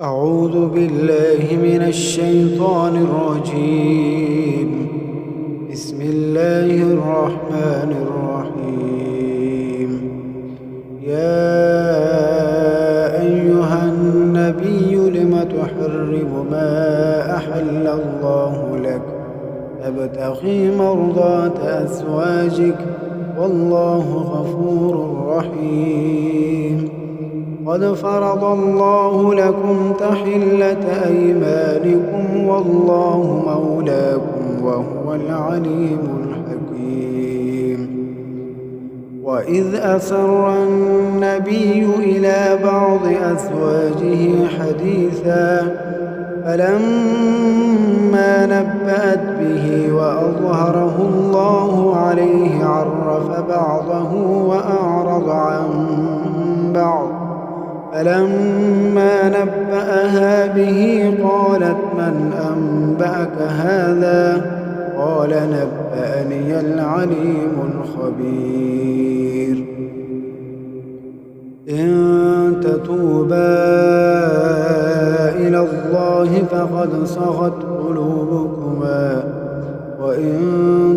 أعوذ بالله من الشيطان الرجيم. بسم الله الرحمن الرحيم. يا أيها النبي لم تحرم ما أحل الله لك تبتغي مرضات أزواجك والله غفور رحيم. قد فرض الله لكم تحلة أيمانكم والله مولاكم وهو العليم الحكيم. وإذ أسر النبي إلى بعض أزواجه حديثا فلما نبأت به وأظهره الله عليه عرف بعضه وأعرض عن بعض. فلما نبأها به قالت من أنبأك هذا؟ قال نبأني العليم الخبير. إن تتوبا إلى الله فقد صغت قلوبكما وإن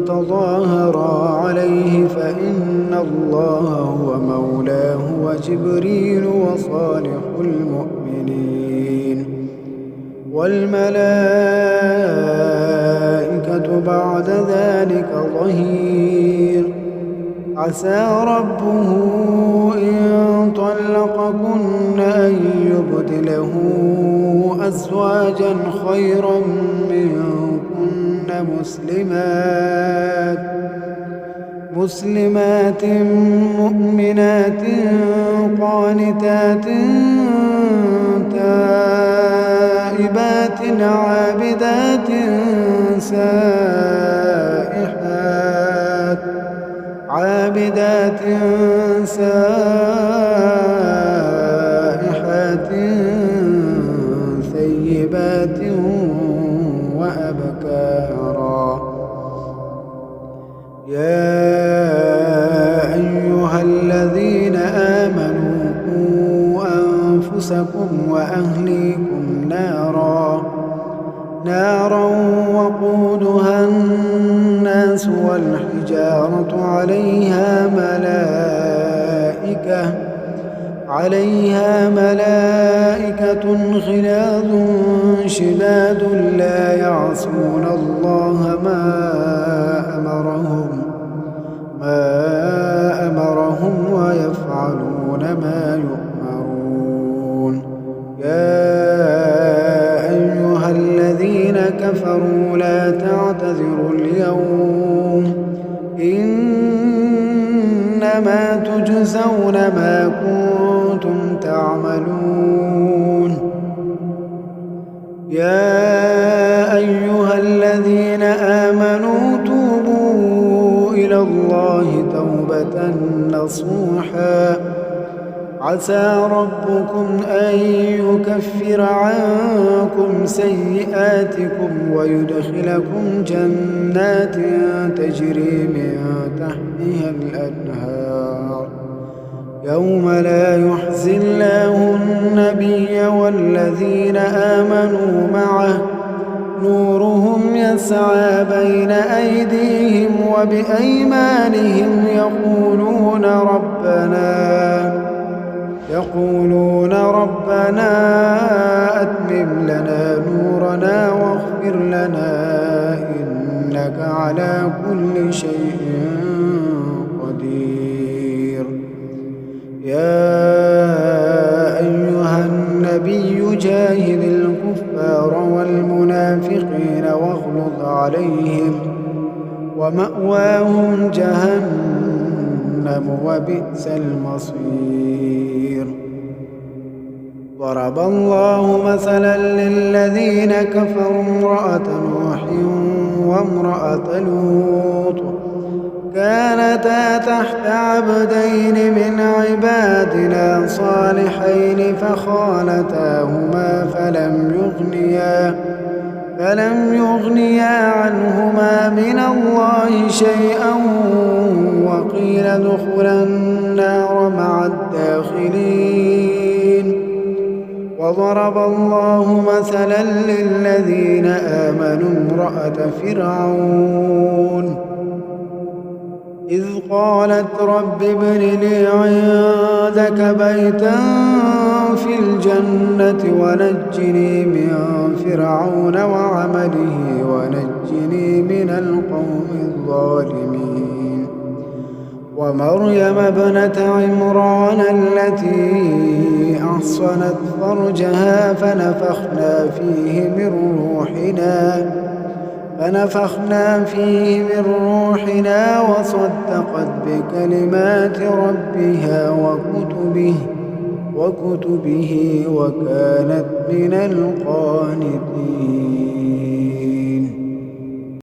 تظاهرا عليه فإن الله هو مولاه وجبريل وصالح المؤمنين والملائكة بعد ذلك ظهير. عسى ربه إن طلقكن أن يبدله أزواجا خيرا منكن مسلمات مؤمنات قانتات تائبات عابدات سائحات ثيبات وأبكارا. يا أيها الذين آمنوا قوا أنفسكم وأهليكم نارا وقودها الناس والحجارة عليها ملائكة غلاظ شداد لا يعصون الله ما أمرهم ويفعلون ما يؤمرون. يا أيها الذين كفروا لا تعتذروا اليوم إنما تجزون ما كنتم تعملون. يا أيها الذين آمنوا توبوا إلى الله توبة نصوحا عسى ربكم أن يكفر عنكم سيئاتكم ويدخلكم جنات تجري من تحتها الأنهار يوم لا يخزي الله النبي والذين آمنوا معه نورهم يسعى بين أيديهم وبأيمانهم يقولون ربنا أتمم لنا نورنا واغفر لنا إنك على كل شيء قدير. يا أيها النبي جاهد الكفار والمنافقين واغلظ عليهم ومأواهم جهنم وبئس المصير. ضرب الله مثلا للذين كفروا امرأة نوح وامرأة لوط كانتا تحت عبدين من عبادنا صالحين فخانتاهما فلم يغنيا عنهما من الله شيئا وقيل ادخلا النار مع الداخلين وضرب الله مثلا للذين آمنوا امرأة فرعون إذ قالت رب ابن لي عندك بيتا في الجنة ونجني من فرعون وعمله ونجني من القوم الظالمين ومريم ابنة عمران التي أحصنت فرجها فنفخنا فيه من روحنا وصدقت بكلمات ربها وكتبه وكانت من القانتين.